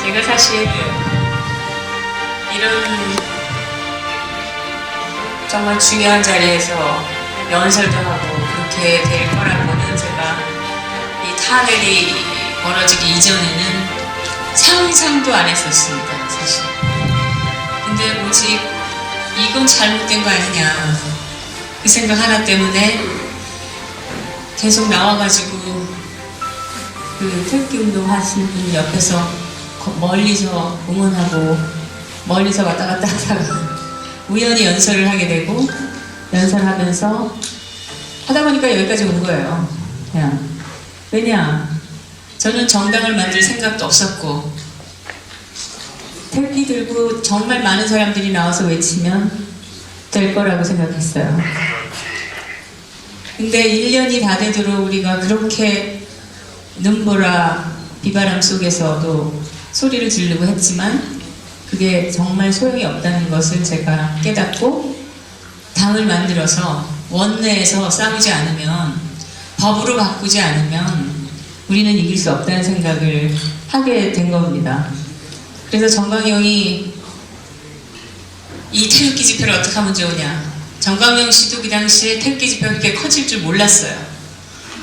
제가 사실 이런 정말 중요한 자리에서 연설도 하고 그렇게 될 거라고는 제가 이 탄핵이 벌어지기 이전에는 상상도 안 했었습니다, 사실. 근데 오직 이건 잘못된 거 아니냐 그 생각 하나 때문에 계속 나와가지고 그 태극기 운동 하시는 분 옆에서 멀리서 응원하고 멀리서 왔다 갔다 하다가 우연히 연설을 하게 되고 연설하면서 하다 보니까 여기까지 온 거예요. 그냥 왜냐 저는 정당을 만들 생각도 없었고 태극기 들고 정말 많은 사람들이 나와서 외치면 될 거라고 생각했어요. 근데 1년이 다 되도록 우리가 그렇게 눈보라 비바람 속에서도 소리를 지르고 했지만 그게 정말 소용이 없다는 것을 제가 깨닫고 당을 만들어서 원내에서 싸우지 않으면 법으로 바꾸지 않으면 우리는 이길 수 없다는 생각을 하게 된 겁니다. 그래서 정광용이 이 태극기 집회를 어떻게 하면 좋으냐, 정광용 씨도 그 당시에 태극기 집회가 그렇게 커질 줄 몰랐어요.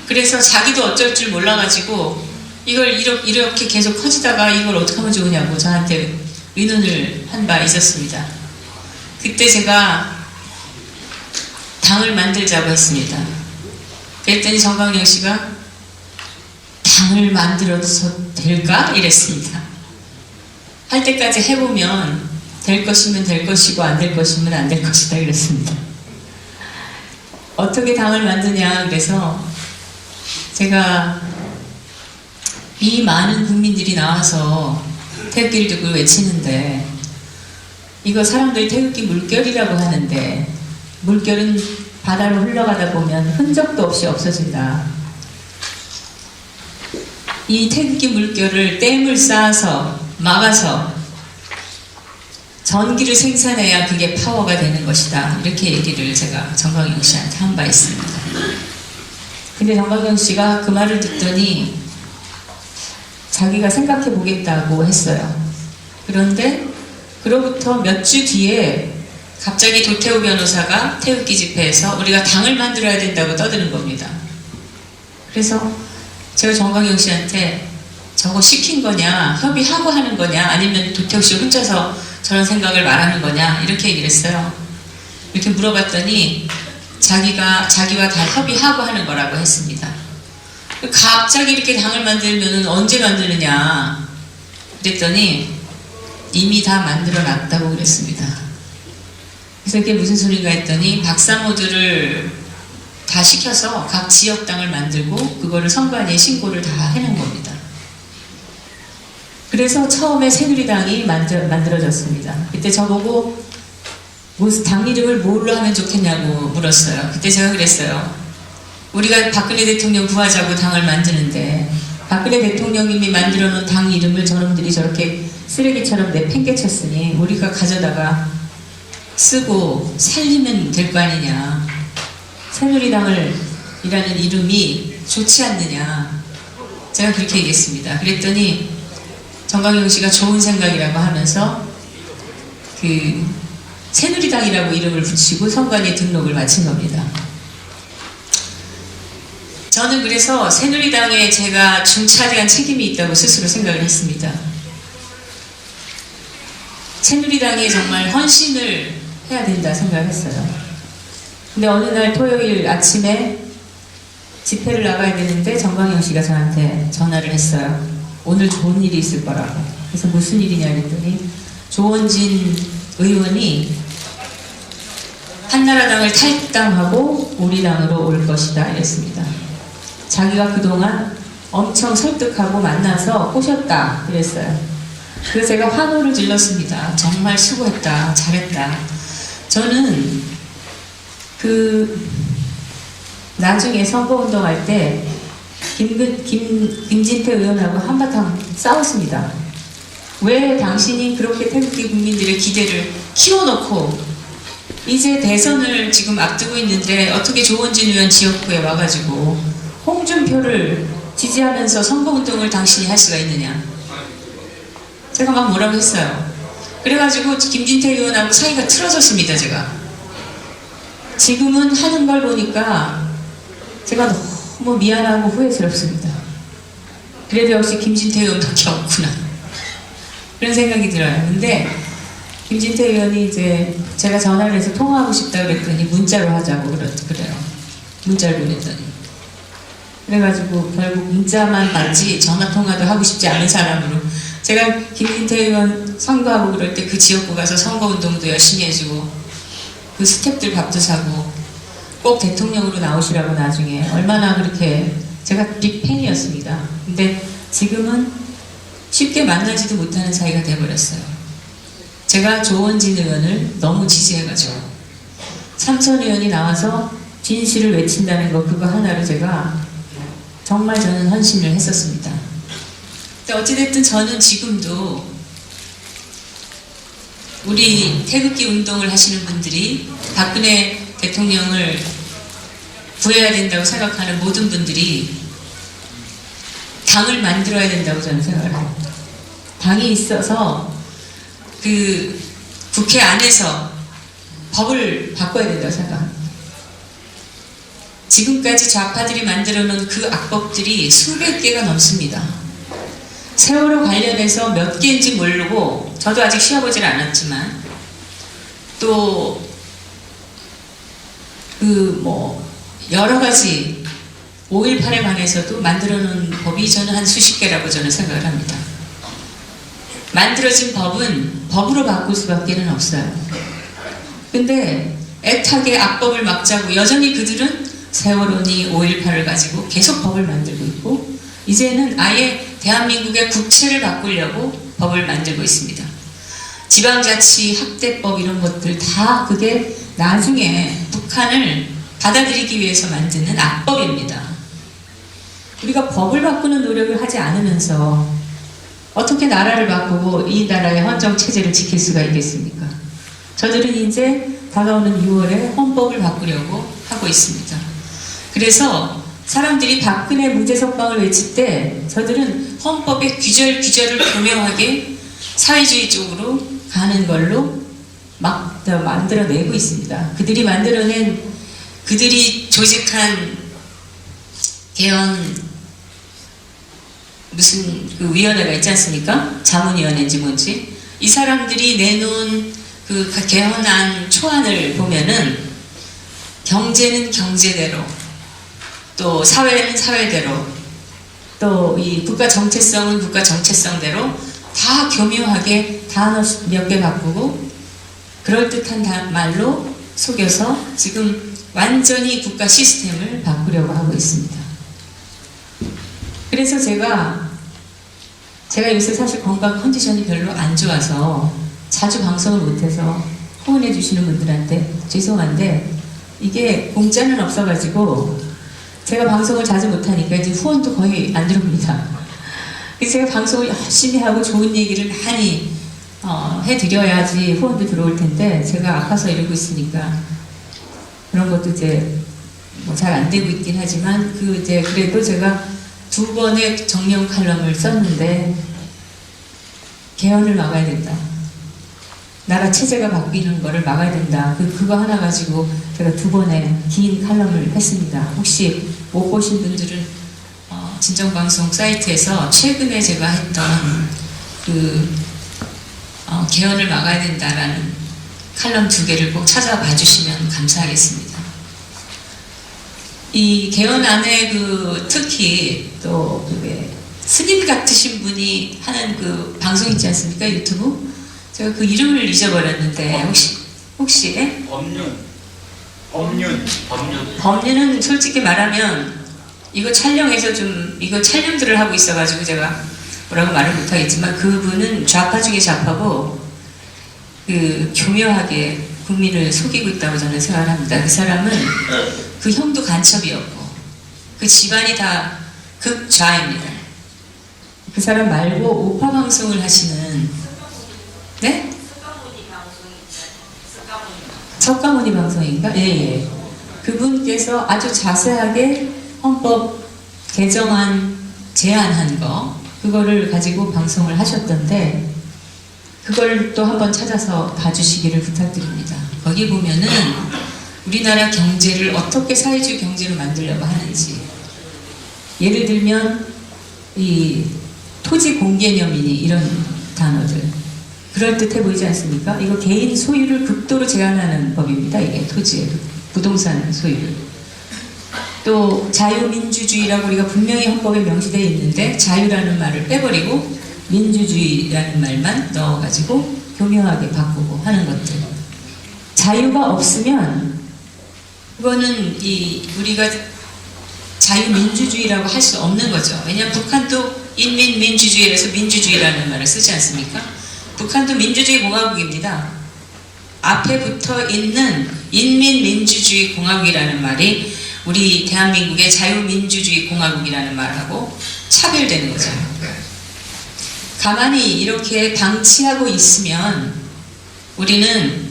그래서 자기도 어쩔 줄 몰라가지고 이걸 이렇게 계속 커지다가 이걸 어떻게 하면 좋으냐고 저한테 의논을 한 바 있었습니다. 그때 제가 당을 만들자고 했습니다. 그랬더니 정광용 씨가 당을 만들어서 될까? 이랬습니다. 할 때까지 해보면 될 것이면 될 것이고 안 될 것이면 안 될 것이다 이랬습니다. 어떻게 당을 만드냐 그래서 제가 이 많은 국민들이 나와서 태극기를 들고 외치는데 이거 사람들이 태극기 물결이라고 하는데 물결은 바다로 흘러가다 보면 흔적도 없이 없어진다. 이 태극기 물결을 댐을 쌓아서 막아서 전기를 생산해야 그게 파워가 되는 것이다. 이렇게 얘기를 제가 정광용 씨한테 한 바 있습니다. 근데 정광용 씨가 그 말을 듣더니 자기가 생각해 보겠다고 했어요. 그런데 그로부터 몇 주 뒤에 갑자기 도태우 변호사가 태극기 집회에서 우리가 당을 만들어야 된다고 떠드는 겁니다. 그래서 제가 정광용 씨한테 저거 시킨 거냐, 협의하고 하는 거냐, 아니면 도태우 씨 혼자서 저런 생각을 말하는 거냐 이렇게 얘기를 했어요. 이렇게 물어봤더니 자기와 다 협의하고 하는 거라고 했습니다. 갑자기 이렇게 당을 만들면 언제 만드느냐 그랬더니 이미 다 만들어 놨다고 그랬습니다. 그래서 이게 무슨 소린가 했더니 박사모들을 다 시켜서 각 지역당을 만들고 그거를 선관위에 신고를 다 해놓은 겁니다. 그래서 처음에 새누리당이 만들어졌습니다. 그때 저보고 무슨 당 이름을 뭘로 하면 좋겠냐고 물었어요. 그때 제가 그랬어요. 우리가 박근혜 대통령 구하자고 당을 만드는데 박근혜 대통령님이 만들어 놓은 당 이름을 저놈들이 저렇게 쓰레기처럼 내팽개쳤으니 우리가 가져다가 쓰고 살리면 될 거 아니냐. 새누리당을 이라는 이름이 좋지 않느냐. 제가 그렇게 얘기했습니다. 그랬더니 정광용 씨가 좋은 생각이라고 하면서 그 새누리당이라고 이름을 붙이고 선관위에 등록을 마친 겁니다. 저는 그래서 새누리당에 제가 중차대한 책임이 있다고 스스로 생각을 했습니다. 새누리당에 정말 헌신을 해야 된다 생각을 했어요. 근데 어느 날 토요일 아침에 집회를 나가야 되는데 정광용 씨가 저한테 전화를 했어요. 오늘 좋은 일이 있을 거라고. 그래서 무슨 일이냐 그랬더니 조원진 의원이 한나라당을 탈당하고 우리 당으로 올 것이다 이랬습니다. 자기가 그동안 엄청 설득하고 만나서 꼬셨다 그랬어요. 그래서 제가 환호를 질렀습니다. 정말 수고했다, 잘했다. 저는 나중에 선거운동할 때 김진태 의원하고 한바탕 싸웠습니다. 왜 당신이 그렇게 태극기 국민들의 기대를 키워놓고 이제 대선을 지금 앞두고 있는데 어떻게 조원진 의원 지역구에 와가지고 홍준표를 지지하면서 선거운동을 당신이 할 수가 있느냐. 제가 막 뭐라고 했어요. 그래가지고 김진태 의원하고 사이가 틀어졌습니다, 제가. 지금은 하는 걸 보니까 제가 너무 미안하고 후회스럽습니다. 그래도 역시 김진태 의원밖에 없구나. 그런 생각이 들어요. 근데 김진태 의원이 이제 제가 전화를 해서 통화하고 싶다 그랬더니 문자로 하자고 그래요. 문자를 보냈더니. 그래가지고 결국 문자만 받지 전화 통화도 하고 싶지 않은 사람으로 제가 김진태 의원 선거하고 그럴 때 그 지역구 가서 선거운동도 열심히 해주고 그 스태프들 밥도 사고 꼭 대통령으로 나오시라고 나중에 얼마나 그렇게 제가 빅팬이었습니다. 근데 지금은 쉽게 만나지도 못하는 사이가 돼버렸어요. 제가 조원진 의원을 너무 지지해가지고 삼선 의원이 나와서 진실을 외친다는 거 그거 하나로 제가 정말 저는 헌신을 했었습니다. 근데 어찌됐든 저는 지금도 우리 태극기 운동을 하시는 분들이 박근혜 대통령을 구해야 된다고 생각하는 모든 분들이 당을 만들어야 된다고 저는 생각을 합니다. 당이 있어서 그 국회 안에서 법을 바꿔야 된다고 생각합니다. 지금까지 좌파들이 만들어 놓은 그 악법들이 수백 개가 넘습니다. 세월호 관련해서 몇 개인지 모르고 저도 아직 쉬어보질 않았지만 또 그 뭐 여러 가지 5.18에 관해서도 만들어 놓은 법이 저는 한 수십 개라고 저는 생각을 합니다. 만들어진 법은 법으로 바꿀 수밖에 없어요. 근데 애타게 악법을 막자고 여전히 그들은 세월호니 5.18을 가지고 계속 법을 만들고 있고 이제는 아예 대한민국의 국채를 바꾸려고 법을 만들고 있습니다. 지방자치 학대법 이런 것들 다 그게 나중에 북한을 받아들이기 위해서 만드는 악법입니다. 우리가 법을 바꾸는 노력을 하지 않으면서 어떻게 나라를 바꾸고 이 나라의 헌정체제를 지킬 수가 있겠습니까? 저들은 이제 다가오는 6월에 헌법을 바꾸려고 하고 있습니다. 그래서 사람들이 박근혜 무죄석방을 외칠 때 저들은 헌법의 규절을 교명하게 사회주의 쪽으로 가는 걸로 막 만들어내고 있습니다. 그들이 조직한 개헌 무슨 그 위원회가 있지 않습니까? 자문위원회인지 뭔지 이 사람들이 내놓은 그 개헌안 초안을 보면은 경제는 경제대로 또 사회는 사회대로 또 이 국가 정체성은 국가 정체성대로 다 교묘하게 단어 몇 개 바꾸고 그럴듯한 말로 속여서 지금 완전히 국가 시스템을 바꾸려고 하고 있습니다. 그래서 제가 요새 사실 건강 컨디션이 별로 안 좋아서 자주 방송을 못해서 후원해 주시는 분들한테 죄송한데 이게 공짜는 없어가지고 제가 방송을 자주 못하니까 이제 후원도 거의 안 들어옵니다. 그래서 제가 방송을 열심히 하고 좋은 얘기를 많이 해드려야지 후원도 들어올 텐데 제가 아파서 이러고 있으니까 그런 것도 이제 뭐 잘 안 되고 있긴 하지만 그래도 제가 2번의 정령 칼럼을 썼는데 개헌을 막아야 된다. 나라 체제가 바뀌는 거를 막아야 된다. 그거 하나 가지고 제가 2번의 긴 칼럼을 했습니다. 혹시 못 보신 분들은 진정방송 사이트에서 최근에 제가 했던 개헌을 막아야 된다라는 칼럼 2개를 꼭 찾아봐 주시면 감사하겠습니다. 이 개헌안에 특히 또 스님 같으신 분이 하는 그 방송 있지 않습니까? 유튜브? 제가 그 이름을 잊어버렸는데 혹시 법륜은 솔직히 말하면 이거 촬영해서 이거 촬영들을 하고 있어가지고 제가 뭐라고 말을 못하겠지만 그분은 좌파 중에 좌파고 교묘하게 국민을 속이고 있다고 저는 생각합니다. 그 사람은 그 형도 간첩이었고 그 집안이 다 극좌입니다. 그 사람 말고 우파 방송을 하시는 네? 석가모니 방송인가? 예. 그분께서 아주 자세하게 헌법 개정안 제안한 거 그거를 가지고 방송을 하셨던데 그걸 또 한번 찾아서 봐주시기를 부탁드립니다. 거기 보면은 우리나라 경제를 어떻게 사회주의 경제로 만들려고 하는지, 예를 들면 이 토지 공개념이니 이런 단어들 그럴듯해 보이지 않습니까? 이거 개인 소유를 극도로 제한하는 법입니다. 이게 토지의 부동산 소유를. 또 자유민주주의라고 우리가 분명히 헌법에 명시되어 있는데 자유라는 말을 빼버리고 민주주의라는 말만 넣어가지고 교묘하게 바꾸고 하는 것들. 자유가 없으면 그거는 우리가 자유민주주의라고 할 수 없는 거죠. 왜냐하면 북한도 인민민주주의에서 민주주의라는 말을 쓰지 않습니까? 북한도 민주주의 공화국입니다. 앞에 붙어 있는 인민민주주의 공화국이라는 말이 우리 대한민국의 자유민주주의 공화국이라는 말하고 차별되는 거죠. 가만히 이렇게 방치하고 있으면 우리는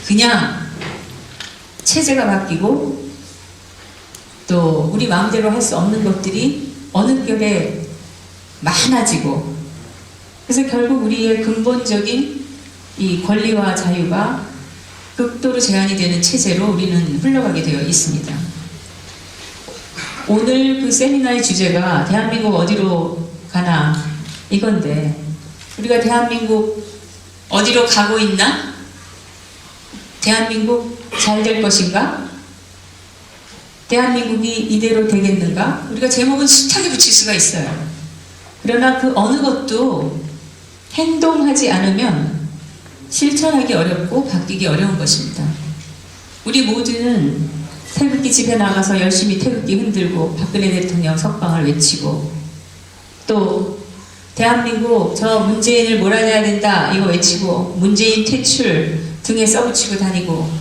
그냥 체제가 바뀌고 또 우리 마음대로 할 수 없는 것들이 어느 결에 많아지고, 그래서 결국 우리의 근본적인 이 권리와 자유가 극도로 제한이 되는 체제로 우리는 흘러가게 되어 있습니다. 오늘 그 세미나의 주제가 대한민국 어디로 가나 이건데, 우리가 대한민국 어디로 가고 있나? 대한민국 잘 될 것인가? 대한민국이 이대로 되겠는가? 우리가 제목은 숱하게 붙일 수가 있어요. 그러나 그 어느 것도 행동하지 않으면 실천하기 어렵고 바뀌기 어려운 것입니다. 우리 모두는 태극기 집에 나가서 열심히 태극기 흔들고 박근혜 대통령 석방을 외치고, 또 대한민국 저 문재인을 몰아내야 된다 이거 외치고 문재인 퇴출 등에 써붙이고 다니고,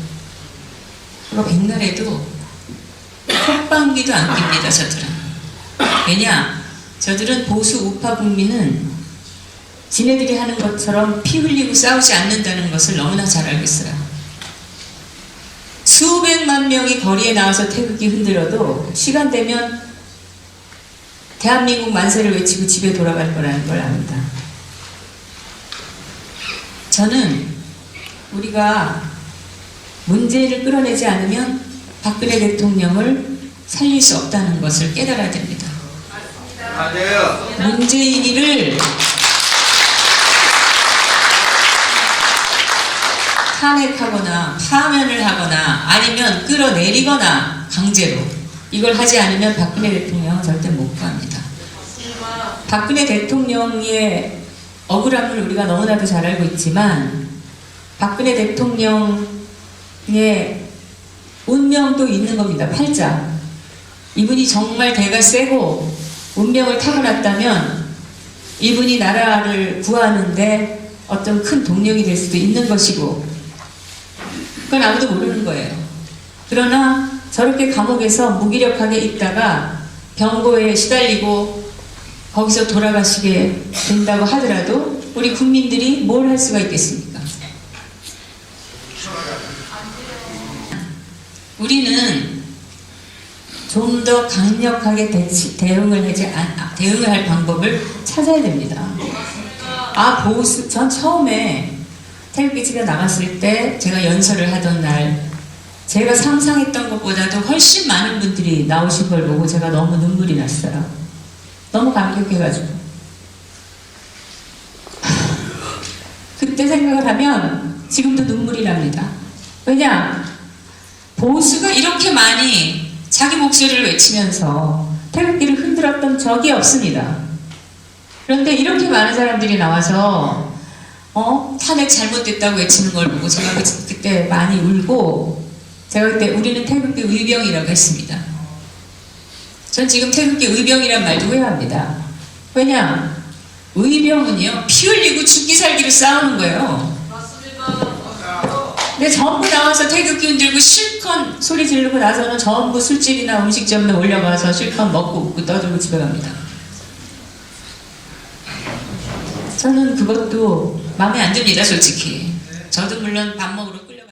그거 백날에도 콧방귀도 안 낍니다. 저들은. 왜냐? 저들은 보수 우파 국민은 지네들이 하는 것처럼 피 흘리고 싸우지 않는다는 것을 너무나 잘 알고 있어요. 수백만 명이 거리에 나와서 태극기 흔들어도 시간 되면 대한민국 만세를 외치고 집에 돌아갈 거라는 걸 압니다. 저는 우리가 문재인을 끌어내지 않으면 박근혜 대통령을 살릴 수 없다는 것을 깨달아야 됩니다. 맞아요. 문재인이를 탄핵하거나 파면을 하거나 아니면 끌어내리거나 강제로 이걸 하지 않으면 박근혜 대통령은 절대 못 갑니다. 박근혜 대통령의 억울함을 우리가 너무나도 잘 알고 있지만 박근혜 대통령의 운명도 있는 겁니다. 팔자. 이분이 정말 대가 세고 운명을 타고났다면 이분이 나라를 구하는데 어떤 큰 동력이 될 수도 있는 것이고, 그건 아무도 모르는 거예요. 그러나 저렇게 감옥에서 무기력하게 있다가 병고에 시달리고 거기서 돌아가시게 된다고 하더라도 우리 국민들이 뭘 할 수가 있겠습니까? 우리는 좀 더 강력하게 대응을 할 방법을 찾아야 됩니다. 전 처음에 태극기 집에 나갔을 때 제가 연설을 하던 날 제가 상상했던 것보다도 훨씬 많은 분들이 나오신 걸 보고 제가 너무 눈물이 났어요. 너무 감격해가지고. 그때 생각을 하면 지금도 눈물이 납니다. 왜냐? 보수가 이렇게 많이 자기 목소리를 외치면서 태극기를 흔들었던 적이 없습니다. 그런데 이렇게 많은 사람들이 나와서 탄핵 잘못됐다고 외치는 걸 보고 제가 그때 많이 울고, 제가 그때 우리는 태극기 의병이라고 했습니다. 전 지금 태극기 의병이란 말도 후회합니다. 왜냐? 의병은요, 피 흘리고 죽기 살기로 싸우는 거예요. 근데 전부 나와서 태극기 흔들고 실컷 소리 지르고 나서는 전부 술집이나 음식점에 올려가서 실컷 먹고 웃고 떠들고 집에 갑니다. 저는 그것도 마음에 안 듭니다, 솔직히. 저도 물론 밥 먹으러